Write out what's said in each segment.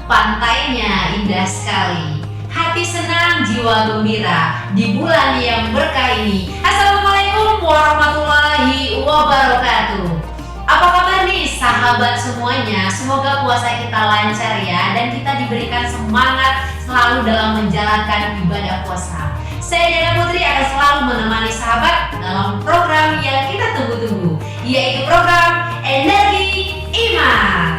Pantainya indah sekali, hati senang, jiwa gembira di bulan yang berkah ini. Assalamualaikum warahmatullahi wabarakatuh. Apa kabar nih sahabat semuanya? Semoga puasa kita lancar ya, dan kita diberikan semangat selalu dalam menjalankan ibadah puasa. Saya Diana Putri akan selalu menemani sahabat dalam program yang kita tunggu-tunggu, yaitu program Energi Iman.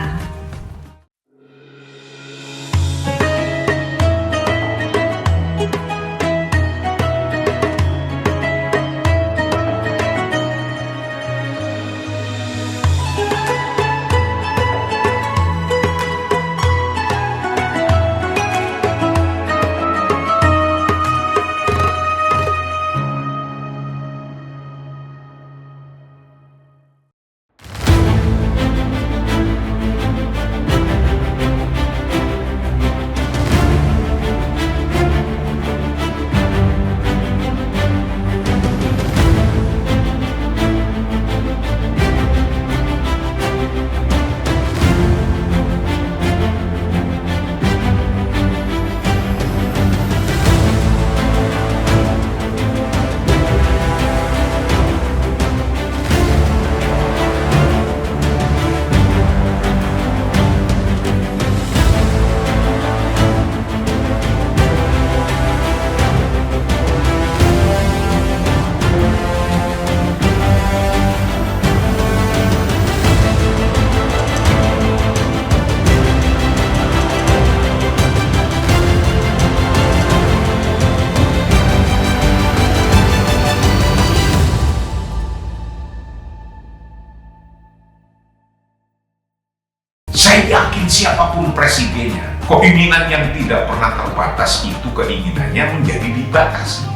Saya yakin siapapun presidennya, keinginan yang tidak pernah terbatas itu keinginannya menjadi dibatasi.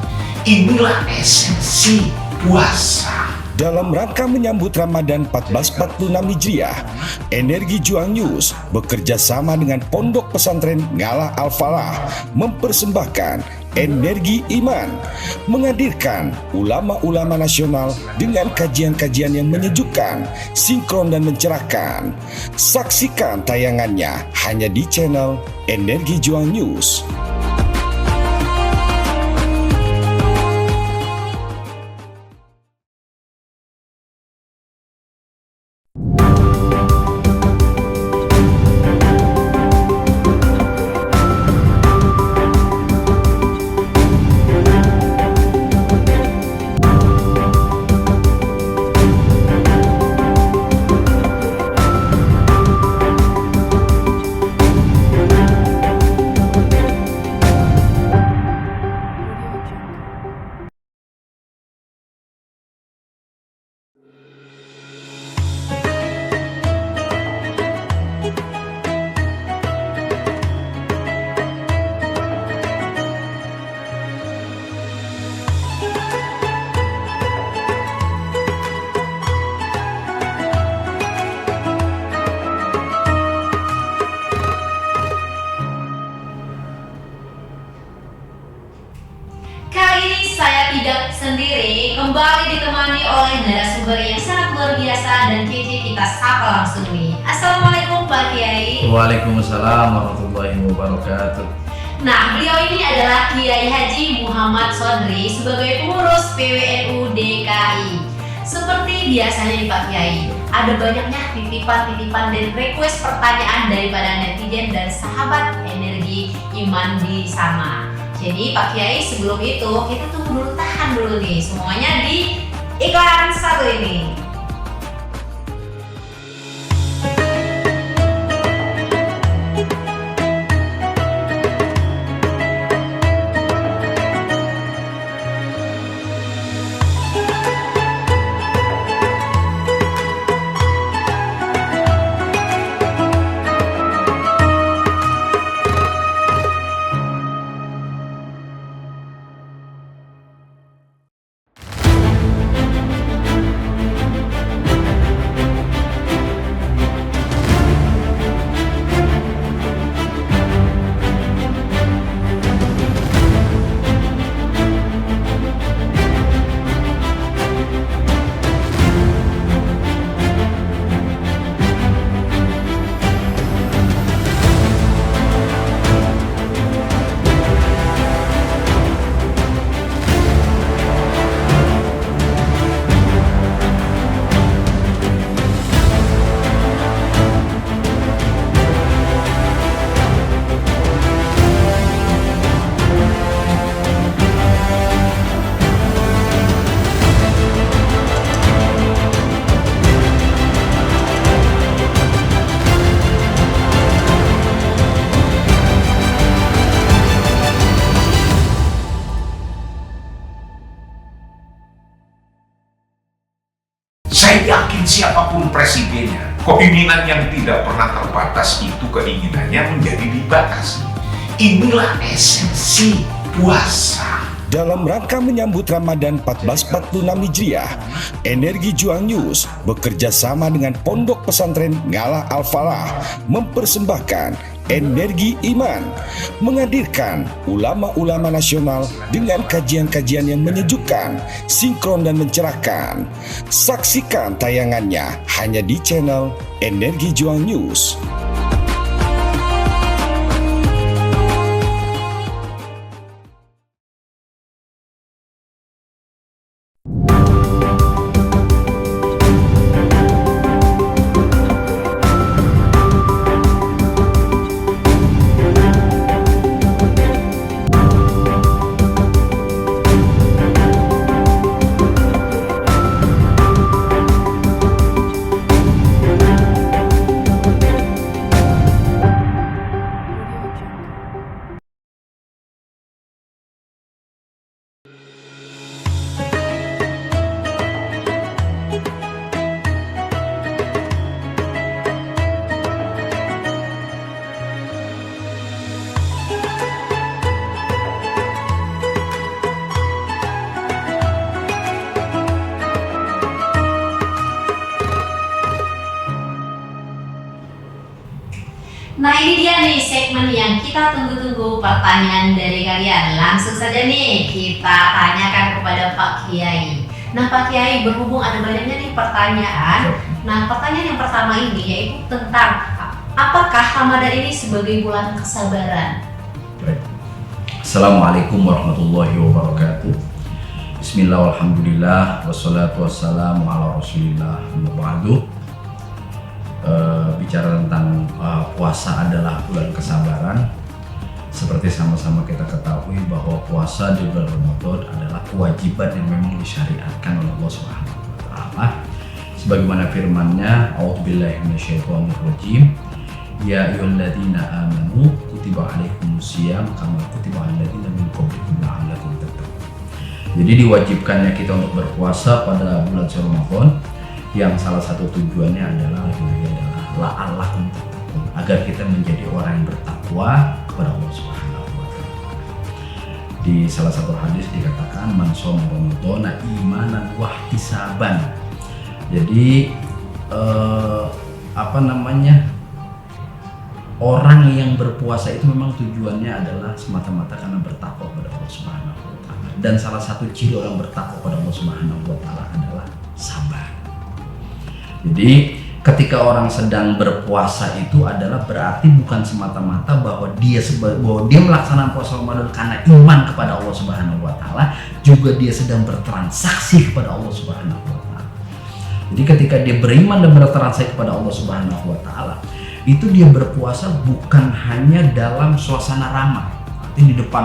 Inilah esensi puasa. Dalam rangka menyambut Ramadan 1446 Hijriah, Energi Juang News bekerja sama dengan Pondok Pesantren Ngalah Al-Falah mempersembahkan Energi Iman, menghadirkan ulama-ulama nasional dengan kajian-kajian yang menyejukkan, sinkron dan mencerahkan. Saksikan tayangannya hanya di channel Energi Juang News. Saya tidak sendiri, kembali ditemani oleh narasumber yang sangat luar biasa dan kece. Kita sapa langsung nih. Assalamualaikum Pak Kiai. Waalaikumsalam warahmatullahi wabarakatuh. Nah, beliau ini adalah Kiai Haji Muhammad Sodri sebagai pengurus PWNU DKI. Seperti biasanya nih Pak Kiai, ada banyaknya titipan-titipan dan request pertanyaan daripada netizen dan sahabat Energi Iman di sana. Jadi Pak Kiai, sebelum itu kita tunggu dulu, tahan dulu nih semuanya di iklan satu ini. presidennya, keinginan yang tidak pernah terbatas itu keinginannya menjadi dibatasi. Inilah esensi puasa. Dalam rangka menyambut Ramadan 1446 Hijriah, Energi Juang News bekerja sama dengan Pondok Pesantren Ngalah Al-Falah mempersembahkan Energi Iman, menghadirkan ulama-ulama nasional dengan kajian-kajian yang menyejukkan, sinkron dan mencerahkan. Saksikan tayangannya hanya di channel Energi Juang News. Nah, ini dia nih segmen yang kita tunggu-tunggu, pertanyaan dari kalian. Langsung saja nih kita tanyakan kepada Pak Kiai. Nah, Pak Kiai, berhubung ada banyaknya nih pertanyaan. Nah, pertanyaan yang pertama ini yaitu tentang apakah Ramadan ini sebagai bulan kesabaran? Baik. Assalamualaikum warahmatullahi wabarakatuh. Bismillah, alhamdulillah, wassalatu wassalamu ala rasulillah, wabarakatuh. Bicara tentang puasa adalah bulan kesabaran. Seperti sama-sama kita ketahui bahwa puasa di bulan Ramadan adalah kewajiban yang memang disyariatkan oleh Allah Subhanahu wa taala. Sebagaimana firman-Nya, A'udzubillahi minasyaitonirrajim. Ya ayyuhalladzina amanu kutiba alaikumusiyam kama kutiba alal ladzina min qablikum la'allakum tattaqun. Jadi diwajibkannya kita untuk berpuasa pada bulan suci Ramadan, yang salah satu tujuannya adalah la'allakum tattaqun, agar kita menjadi orang yang bertakwa kepada Allah Subhanahu wa taala. Di salah satu hadis dikatakan man shoma ramadhana imanan wa ihtisaban. Jadi orang yang berpuasa itu memang tujuannya adalah semata-mata karena bertakwa kepada Allah Subhanahu wa taala. Dan salah satu ciri orang bertakwa kepada Allah Subhanahu wa taala adalah sabar. Jadi ketika orang sedang berpuasa itu adalah berarti bukan semata-mata bahwa dia melaksanakan puasa Ramadan karena iman kepada Allah Subhanahu wa taala, juga dia sedang bertransaksi kepada Allah Subhanahu wa taala. Jadi ketika dia beriman dan bertransaksi kepada Allah Subhanahu wa taala, itu dia berpuasa bukan hanya dalam suasana ramai, artinya di depan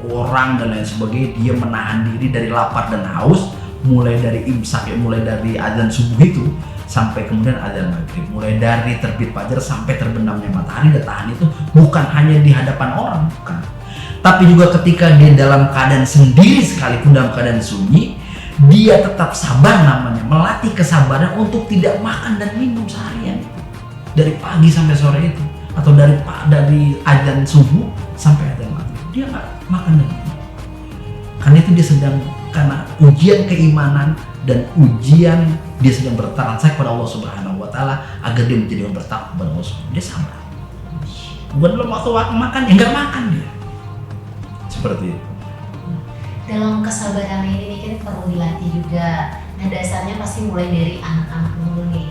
orang dan lain sebagainya, dia menahan diri dari lapar dan haus, mulai dari imsak, mulai dari azan subuh itu sampai kemudian azan maghrib, mulai dari terbit fajar sampai terbenamnya matahari, dia tahan itu bukan hanya di hadapan orang, bukan, tapi juga ketika dia dalam keadaan sendiri sekalipun dalam keadaan sunyi, dia tetap sabar, namanya melatih kesabaran untuk tidak makan dan minum seharian dari pagi sampai sore itu, atau dari azan subuh sampai azan maghrib dia nggak makan dan minum, karena itu dia sedang, karena ujian keimanan dan ujian dia sedang bertransaksi kepada Allah Subhanahu wa taala agar dia menjadi orang bertakwa kepada Allah Subhanahu. Dia sabar. Bukan dalam waktu makan ya nggak makan dia. Seperti itu. Dalam kesabaran ini kita perlu dilatih juga. Nah, dasarnya pasti mulai dari anak-anak dulu nih.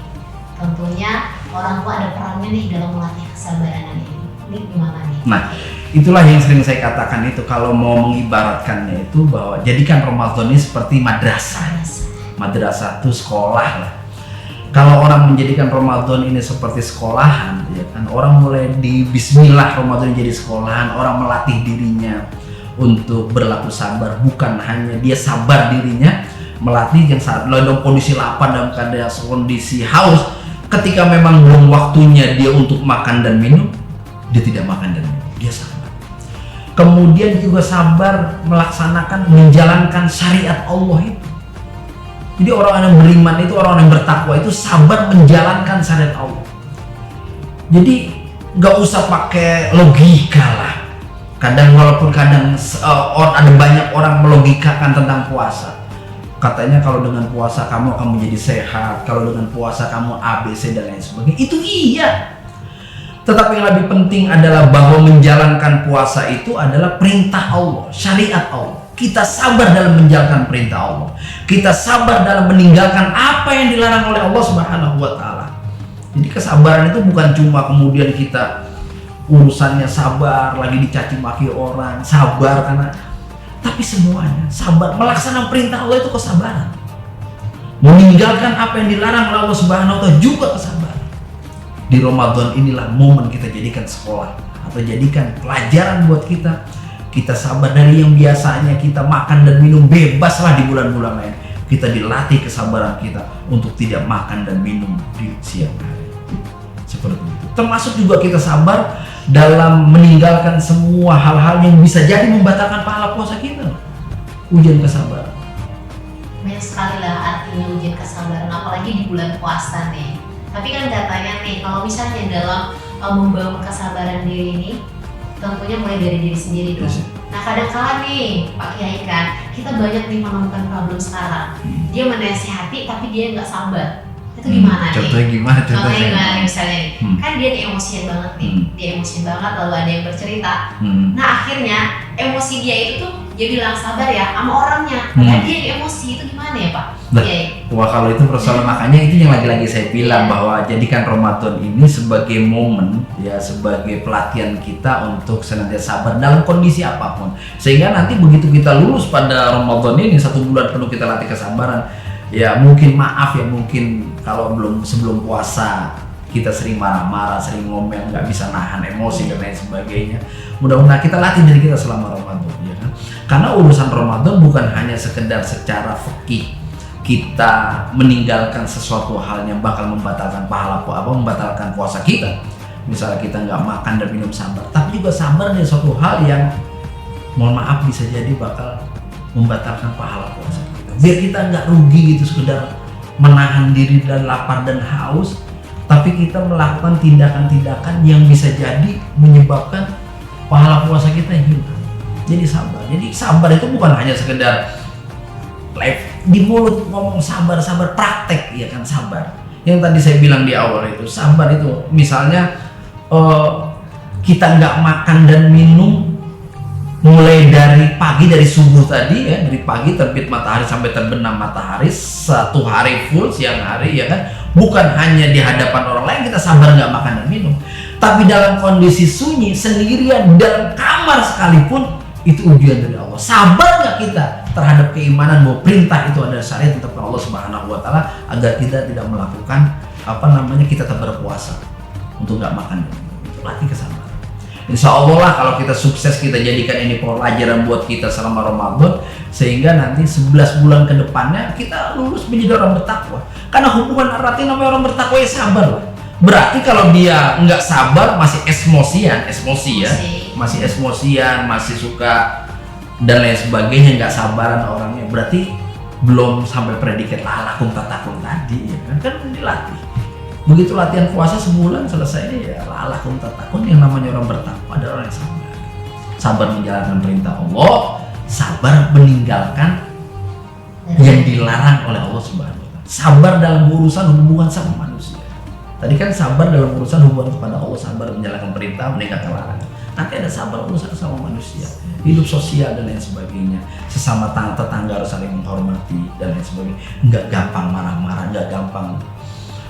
Tentunya orang tua ada perannya nih dalam melatih kesabaran ini. Ini gimana nih? Nah, itulah yang sering saya katakan itu, kalau mau mengibaratkannya itu bahwa jadikan Ramadan ini seperti madrasah. Madrasah itu sekolah lah. Kalau orang menjadikan Ramadan ini seperti sekolahan, ya kan, orang mulai di Bismillah Ramadan jadi sekolahan, orang melatih dirinya untuk berlaku sabar, bukan hanya dia sabar dirinya, melatih yang saat dalam kondisi lapar, dalam keadaan kondisi haus, ketika memang belum waktunya dia untuk makan dan minum, dia tidak makan dan minum, dia sabar. Kemudian juga sabar melaksanakan, menjalankan syariat Allah itu. Jadi orang yang beriman itu, orang yang bertakwa itu sabar menjalankan syariat Allah. Jadi nggak usah pakai logika lah. Kadang walaupun kadang ada banyak orang melogikakan tentang puasa. Katanya kalau dengan puasa kamu akan menjadi sehat, kalau dengan puasa kamu A, B, C dan lain sebagainya. Itu iya. Tetapi yang lebih penting adalah bahwa menjalankan puasa itu adalah perintah Allah, syariat Allah. Kita sabar dalam menjalankan perintah Allah. Kita sabar dalam meninggalkan apa yang dilarang oleh Allah Subhanahu wa taala. Jadi kesabaran itu bukan cuma kemudian kita urusannya sabar, lagi dicaci maki orang, sabar karena, tapi semuanya sabar. Melaksanakan perintah Allah itu kesabaran. Meninggalkan apa yang dilarang oleh Allah Subhanahu wa taala juga kesabaran. Di Ramadan inilah momen kita jadikan sekolah atau jadikan pelajaran buat kita. Kita sabar dari yang biasanya kita makan dan minum bebas lah di bulan-bulan lain. Kita dilatih kesabaran kita untuk tidak makan dan minum di siang hari. Seperti itu. Termasuk juga kita sabar dalam meninggalkan semua hal-hal yang bisa jadi membatalkan pahala puasa kita. Ujian kesabaran. Banyak sekali lah artinya ujian kesabaran, apalagi di bulan puasa nih. Tapi kan katanya nih, kalau misalnya dalam membangun kesabaran diri ini, tentunya mulai dari diri sendiri dong. Nah kadang-kala nih Pak Kiai kan, kita banyak nih menemukan problem sekarang. Dia menasihati tapi dia nggak sabar. Itu gimana nih? Contohnya gimana? Contohnya gimana misalnya nih? Kan dia nih emosian banget nih. Dia emosian banget lalu ada yang bercerita. Nah akhirnya emosi dia itu tuh dia bilang sabar ya sama orangnya. Padahal dia yang emosi, itu gimana ya Pak? Wah kalau itu persoalan, makanya itu yang lagi-lagi saya bilang bahwa jadikan Ramadan ini sebagai momen ya, sebagai pelatihan kita untuk senantiasa sabar dalam kondisi apapun, sehingga nanti begitu kita lulus pada Ramadan ini 1 bulan penuh kita latih kesabaran ya. Mungkin maaf ya, mungkin kalau sebelum puasa kita sering marah-marah, sering ngomel, nggak bisa nahan emosi dan lain sebagainya. Mudah-mudahan kita latih diri kita selama Ramadan ya kan? Karena urusan Ramadan bukan hanya sekedar secara fikih kita meninggalkan sesuatu hal yang bakal membatalkan pahala membatalkan puasa kita. Misalnya kita nggak makan dan minum sabar, tapi juga sabar dari suatu hal yang mohon maaf bisa jadi bakal membatalkan pahala puasa kita. Biar kita nggak rugi gitu sekedar menahan diri dan lapar dan haus, tapi kita melakukan tindakan-tindakan yang bisa jadi menyebabkan pahala puasa kita hilang. Jadi sabar. Jadi sabar itu bukan hanya sekedar di mulut ngomong sabar, praktek ya kan sabar. Yang tadi saya bilang di awal itu, sabar itu misalnya kita nggak makan dan minum mulai dari pagi, dari subuh tadi ya, dari pagi terbit matahari sampai terbenam matahari 1 hari full, siang hari ya kan. Bukan hanya di hadapan orang lain kita sabar nggak makan dan minum, tapi dalam kondisi sunyi sendirian dalam kamar sekalipun itu ujian dari Allah. Sabar nggak kita terhadap keimanan bahwa perintah itu adalah syariat tetap Allah Subhanahu wa taala, agar kita tidak melakukan kita tetap berpuasa untuk nggak makan dan minum. Itu latih kesabaran. Insya Allah lah kalau kita sukses, kita jadikan ini pelajaran buat kita selama Ramadan, sehingga nanti 11 bulan ke depannya kita lulus menjadi orang bertakwa. Karena hubungan eratnya namanya orang bertakwa ya sabar lah. Berarti kalau dia nggak sabar, masih emosi ya, masih emosian, masih suka dan lain sebagainya, nggak sabaran orangnya, berarti belum sampai predikat lalakum tatakun tadi ya kan dilatih. Begitu latihan puasa sebulan selesai ya lalakum tatakun, yang namanya orang bertakwa adalah orang yang sabar menjalankan perintah Allah, sabar meninggalkan yang dilarang oleh Allah Subhanahu wa taala, sabar dalam urusan hubungan sama manusia. Tadi kan sabar dalam urusan hubungan kepada Allah, sabar menjalankan perintah, meninggalkan larangan. Nanti ada sabar urusan sama manusia, hidup sosial dan lain sebagainya. Sesama tetangga harus saling menghormati dan lain sebagainya. Nggak gampang marah-marah, nggak gampang.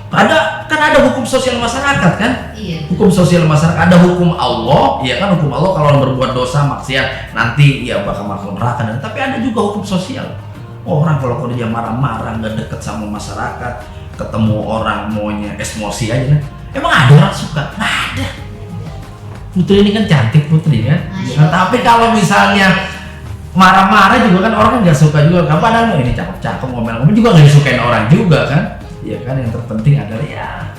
Ada hukum sosial masyarakat kan? Iya. Hukum sosial masyarakat, ada hukum Allah, ya kan, hukum Allah kalau orang berbuat dosa maksiat nanti ya bakal masuk neraka. Tapi ada juga hukum sosial. Orang kalau dia marah-marah, nggak deket sama masyarakat, ketemu orang maunya emosi aja kan. Emang ada orang suka? Nggak ada. Putri ini kan cantik Putri kan. Tapi kalau misalnya marah-marah juga kan orang nggak suka juga. Padahal ini cakep-cakep, ngomel-ngomel juga nggak disukain orang juga kan. Ya kan, yang terpenting adalah ya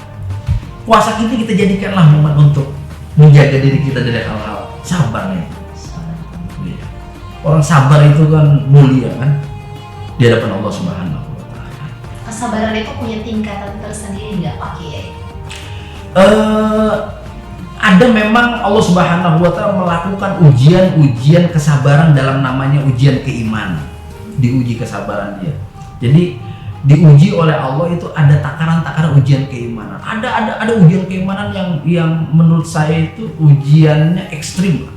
puasa kita jadikanlah momen untuk menjaga diri kita dari hal-hal sabarnya. Orang sabar itu kan mulia kan di hadapan Allah Subhanahu wa taala. kesabaran itu punya tingkatan tersendiri nggak Pak Kiai? Ada memang Allah Subhanahu wa Ta'ala melakukan ujian kesabaran dalam namanya ujian keimanan. Diuji kesabaran dia. Jadi diuji oleh Allah itu ada takaran-takaran ujian keimanan. Ada ujian keimanan yang menurut saya itu ujiannya ekstrim.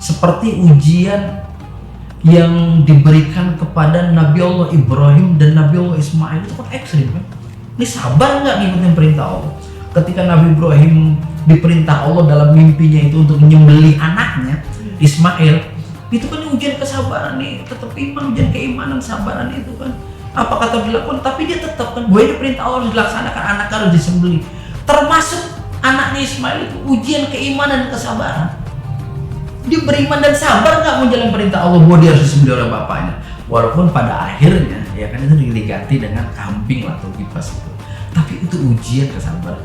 Seperti ujian yang diberikan kepada Nabi Allah Ibrahim dan Nabi Allah Ismail itu kan ekstrim kan. Ini sabar nggak ngikutin perintah Allah? Ketika Nabi Ibrahim diperintah Allah dalam mimpinya itu untuk menyembelih anaknya Ismail, itu kan ujian kesabaran nih, tetap iman, ujian keimanan, sabaran itu kan. Apa kata dilakukan? Tapi dia tetap kan, gue diperintah Allah dilaksanakan, anak harus disembelih. Termasuk anaknya Ismail itu ujian keimanan dan kesabaran. Dia beriman dan sabar nggak menjalankan perintah Allah bahwa dia harus disembelih oleh bapaknya. Walaupun pada akhirnya ya kan itu diganti dengan kambing atau kipas itu. Tapi itu ujian kesabaran.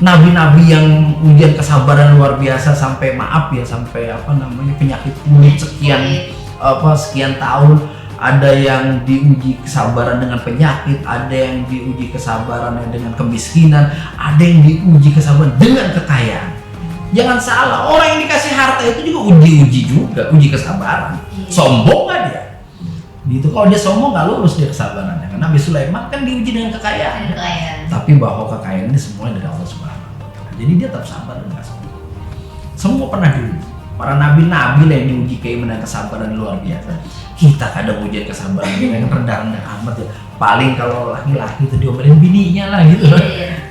Nabi-nabi yang ujian kesabaran luar biasa sampai penyakit kulit sekian tahun, ada yang diuji kesabaran dengan penyakit, ada yang diuji kesabaran dengan kemiskinan, ada yang diuji kesabaran dengan kekayaan. Jangan salah, orang yang dikasih harta itu juga uji kesabaran. Sombong nggak dia? Gitu, kalau dia sombong nggak lulus dia kesabarannya. Karena Nabi Sulaiman kan diuji dengan kekayaan. Tapi bahwa kekayaan ini semuanya dari Allah Subhanahu wa Ta'ala. Jadi dia tetap sabar dan nggak sombong. Semua pernah diuji. Para nabi-nabi lah yang diuji keimanan kesabaran luar biasa. Kita kadang ujian kesabaran yang rendah-rendah amat ya. Paling kalau laki-laki itu diomelin bininya lah gitu.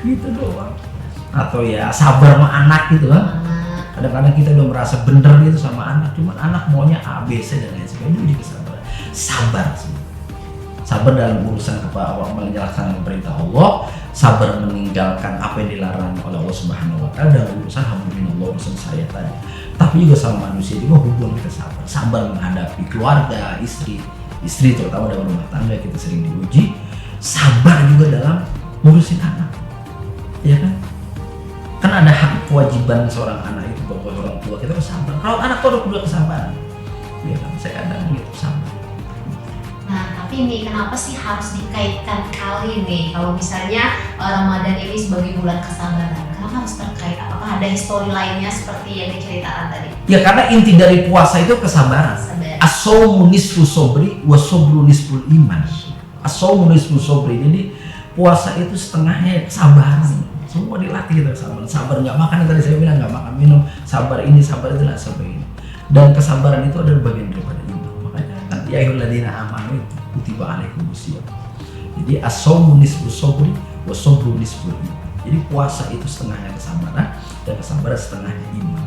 Gitu doang. Atau ya sabar sama anak gitu kan. Kadang-kadang kita udah merasa bener gitu sama anak, cuman anak maunya A, B, C dan lain sebagainya. Itu uji kesabaran. Sabar dalam urusan menjalankan perintah Allah, sabar meninggalkan apa yang dilarang oleh Allah Subhanahu wa Ta'ala dalam urusan Allah, urusan saya tadi. Tapi juga sama manusia juga hubungan kita sabar menghadapi keluarga, istri terutama dalam rumah tangga kita sering diuji. Sabar juga dalam ngurusin anak, ya kan? Kan ada hak kewajiban seorang anak itu bahwa orang tua kita harus sabar. Kalau anak tua udah perlu kesabaran, ya kan? Saya kadang gitu sabar. Nah, tapi nih kenapa sih harus dikaitkan kali nih? Kalau misalnya Ramadan ini sebagai bulan kesabaran, kenapa harus terkait? Apakah ada histori lainnya seperti yang diceritakan tadi? Ya karena inti dari puasa itu kesabaran. As-shaumu nisfu sobri wa sobru nisful iman. As-shaumu nisfu sobri. Jadi puasa itu setengahnya kesabaran. Semua dilatih kita kesabaran. Sabar nggak makan, tadi saya bilang nggak makan minum. Sabar ini, sabar itu, sabar ini. Dan kesabaran itu adalah bagian daripada iman. Makanya kan ya ayyuhalladzina amanu kutiba alaikumusiyam. Jadi as-shaumu nisfu sobri wa sobru nisful iman. Jadi puasa itu setengahnya kesabaran dan kesabaran setengahnya iman.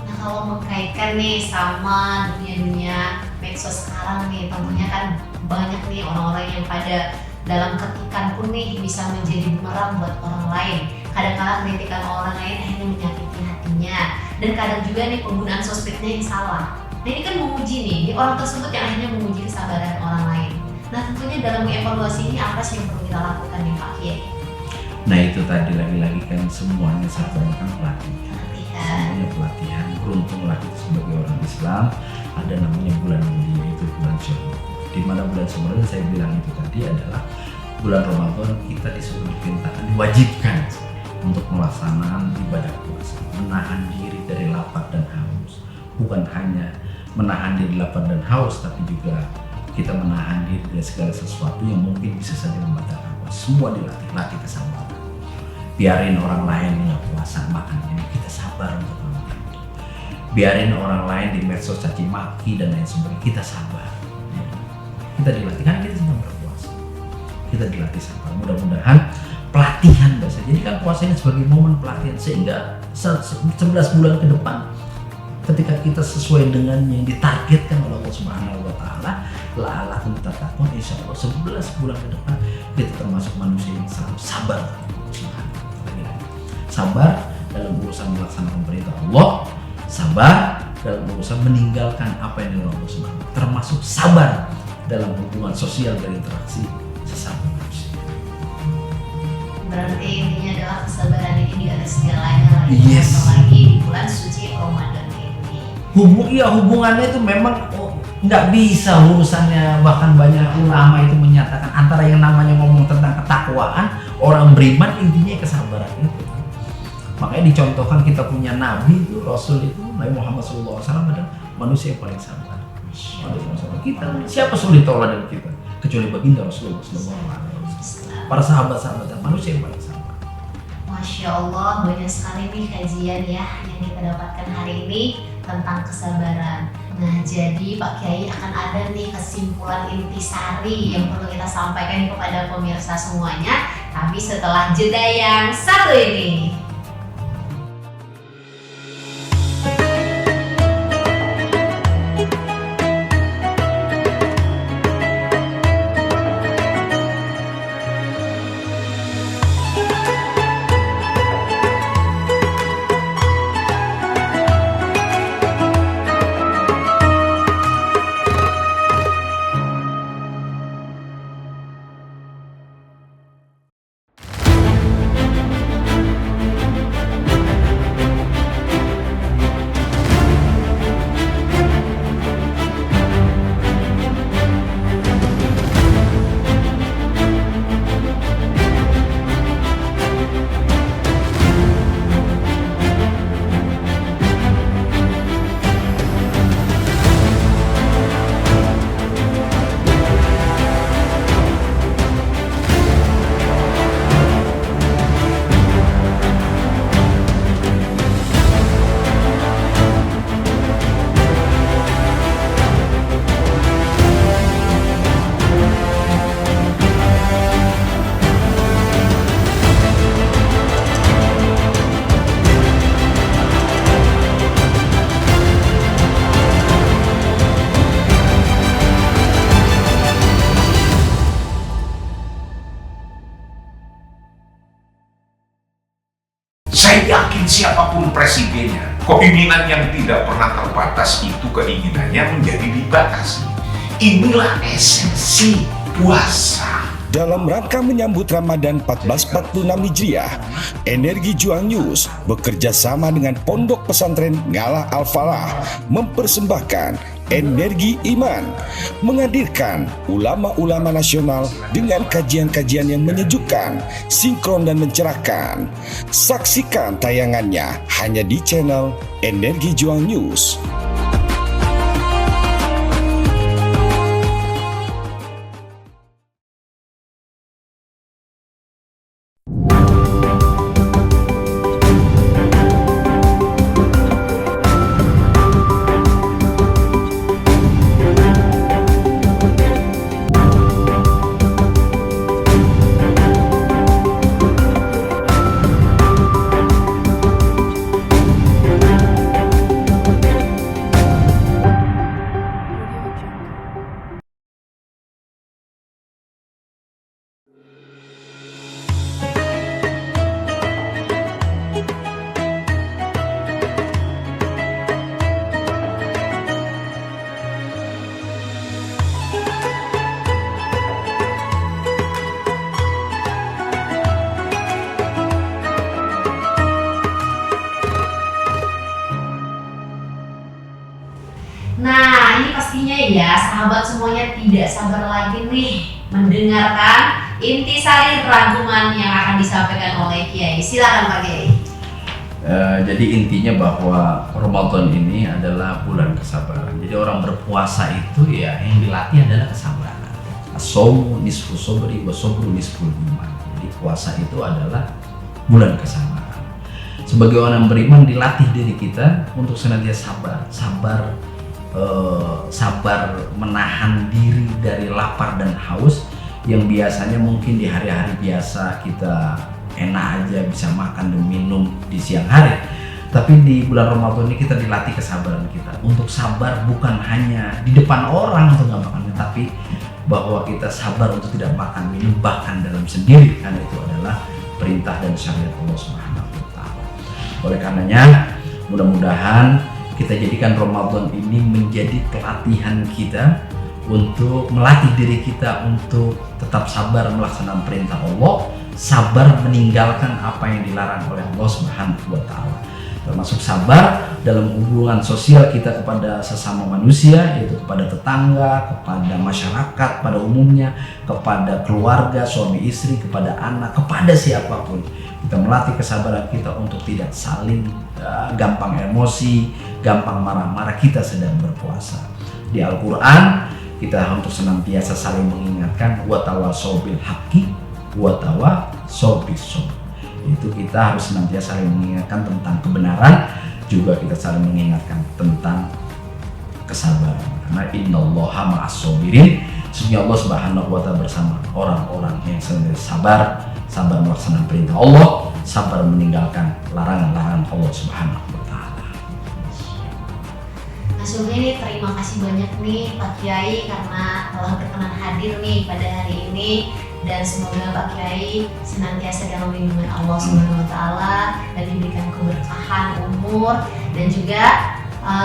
Nah, kalau mengkaitkan nih sama dunia medsos sekarang nih, tentunya kan banyak nih orang-orang yang pada dalam ketikan pun nih bisa menjadi bumerang buat orang lain. Kadang-kadang kritikan orang lain akhirnya menyakiti hatinya, dan kadang juga nih penggunaan sosmednya yang salah. Nah ini kan menguji nih orang tersebut yang akhirnya menguji kesabaran orang lain. Nah tentunya dalam mengevaluasi ini apa sih yang perlu kita lakukan nih Pak Kiai? Nah itu tadi lagi-lagi kan semuanya sabar kan pelatihan. Semuanya pelatihan. Beruntunglah kita sebagai orang Islam ada namanya bulan mulia, itu bulan Syawal. Di mana bulan Syawal saya bilang itu tadi adalah bulan Ramadan, kita disuruh diperintahkan, diwajibkan untuk melaksanakan ibadah puasa, menahan diri dari lapar dan haus. Bukan hanya menahan diri lapar dan haus, tapi juga kita menahan diri dari segala sesuatu yang mungkin bisa saja membatalkan puasa. Semua dilatih kesabaran. Biarin orang lain nggak puasa makan ini, kita sabar untuk makan. Biarin orang lain di medsos caci maki dan lain sebagainya, kita sabar. Ya. Kita dilatih karena kita sedang berpuasa. Kita dilatih sabar. Mudah-mudahan pelatihan bahasa. Jadi kan puasa ini sebagai momen pelatihan, sehingga 11 bulan ke depan ketika kita sesuai dengan yang ditargetkan oleh Allah Subhanahu wa Ta'ala, la'allakum tattaqun, insyaallah 11 bulan ke depan kita termasuk manusia yang selalu sabar. Sabar dalam urusan melaksanakan perintah Allah, sabar dalam urusan meninggalkan apa yang dilarang Allah Subhanahu wa Ta'ala, termasuk sabar dalam hubungan sosial dan interaksi sesama manusia. Berarti intinya adalah kesabaran ini di atas segalanya lagi. Yes. Apalagi di bulan suci Ramadan ini. Hubungannya itu memang nggak bisa urusannya. Bahkan banyak ulama itu menyatakan antara yang namanya ngomong tentang ketakwaan, orang beriman intinya kesabaran itu. Makanya dicontohkan kita punya nabi itu, rasul itu, Nabi Muhammad SAW adalah manusia yang paling sabar. Kita siapa sulit tauladan kita kecuali baginda Rasulullah SAW. Para sahabat-sahabat dan manusia yang paling sabar. Masya Allah, banyak sekali nih kajian ya yang kita dapatkan hari ini tentang kesabaran. Nah, jadi Pak Kiai akan ada nih kesimpulan intisari yang perlu kita sampaikan kepada pemirsa semuanya, tapi setelah jeda yang satu ini. Saya yakin siapapun presidennya, keinginan yang tidak pernah terbatas itu keinginannya menjadi dibatasi. Inilah esensi puasa. Dalam rangka menyambut Ramadan 1446 Hijriah, Energi Juang News bekerja sama dengan Pondok Pesantren Ngalah Al-Falah mempersembahkan Energi Iman, menghadirkan ulama-ulama nasional dengan kajian-kajian yang menyejukkan, sinkron dan mencerahkan. Saksikan tayangannya hanya di channel Energi Juang News. Nah, ini pastinya ya sahabat semuanya tidak sabar lagi nih mendengarkan intisari rangkuman yang akan disampaikan oleh Kiai. Silakan Pak Kiai. Jadi intinya bahwa Ramadan ini adalah bulan kesabaran. Jadi orang berpuasa itu ya yang dilatih adalah kesabaran. As-shaumu nisfu sabri wa sabru nisful iman. Jadi puasa itu adalah bulan kesabaran. Sebagai orang beriman dilatih diri kita untuk senantiasa sabar menahan diri dari lapar dan haus yang biasanya mungkin di hari-hari biasa kita enak aja bisa makan dan minum di siang hari, tapi di bulan Ramadan ini kita dilatih kesabaran kita untuk sabar bukan hanya di depan orang untuk nggak makan, tapi bahwa kita sabar untuk tidak makan minum bahkan dalam sendiri, karena itu adalah perintah dan syariat Allah Subhanahu wa Ta'ala. Oleh karenanya mudah-mudahan kita jadikan Ramadan ini menjadi pelatihan kita untuk melatih diri kita untuk tetap sabar melaksanakan perintah Allah, sabar meninggalkan apa yang dilarang oleh Allah Subhanahu wa Ta'ala. termasuk sabar dalam hubungan sosial kita kepada sesama manusia, yaitu kepada tetangga, kepada masyarakat pada umumnya, kepada keluarga, suami istri, kepada anak, kepada siapapun. Kita melatih kesabaran kita untuk tidak saling gampang emosi, gampang marah-marah. Kita sedang berpuasa. Di Al-Quran kita untuk senantiasa saling mengingatkan watawasau bil haqqi watawasau bis sabr. Itu kita harus senantiasa saling mengingatkan tentang kebenaran, juga kita saling mengingatkan tentang kesabaran. Karena innallaha ma'as sabirin, sesungguhnya Allah Subhanahu wa taala bersama orang-orang yang senantiasa sabar melaksanakan perintah Allah, sabar meninggalkan larangan-larangan Allah Subhanahu wa taala. Mas Umi nih, terima kasih banyak nih Pak Kiai karena telah berkenan hadir nih pada hari ini, dan semoga Pak Kiai senantiasa dalam lindungan Allah Subhanahu wa taala dan diberikan keberkahan umur, dan juga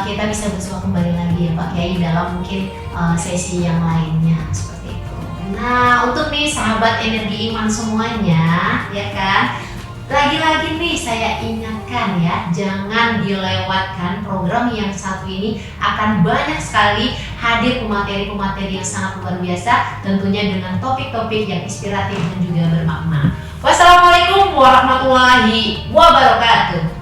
kita bisa bersua kembali lagi ya Pak Kiai dalam mungkin sesi yang lainnya seperti itu. Nah, untuk nih sahabat energi iman semuanya, ya kan? Lagi-lagi nih saya ingatkan ya, jangan dilewatkan program yang satu ini, akan banyak sekali hadir pemateri-pemateri yang sangat luar biasa, tentunya dengan topik-topik yang inspiratif dan juga bermakna. Wassalamualaikum warahmatullahi wabarakatuh.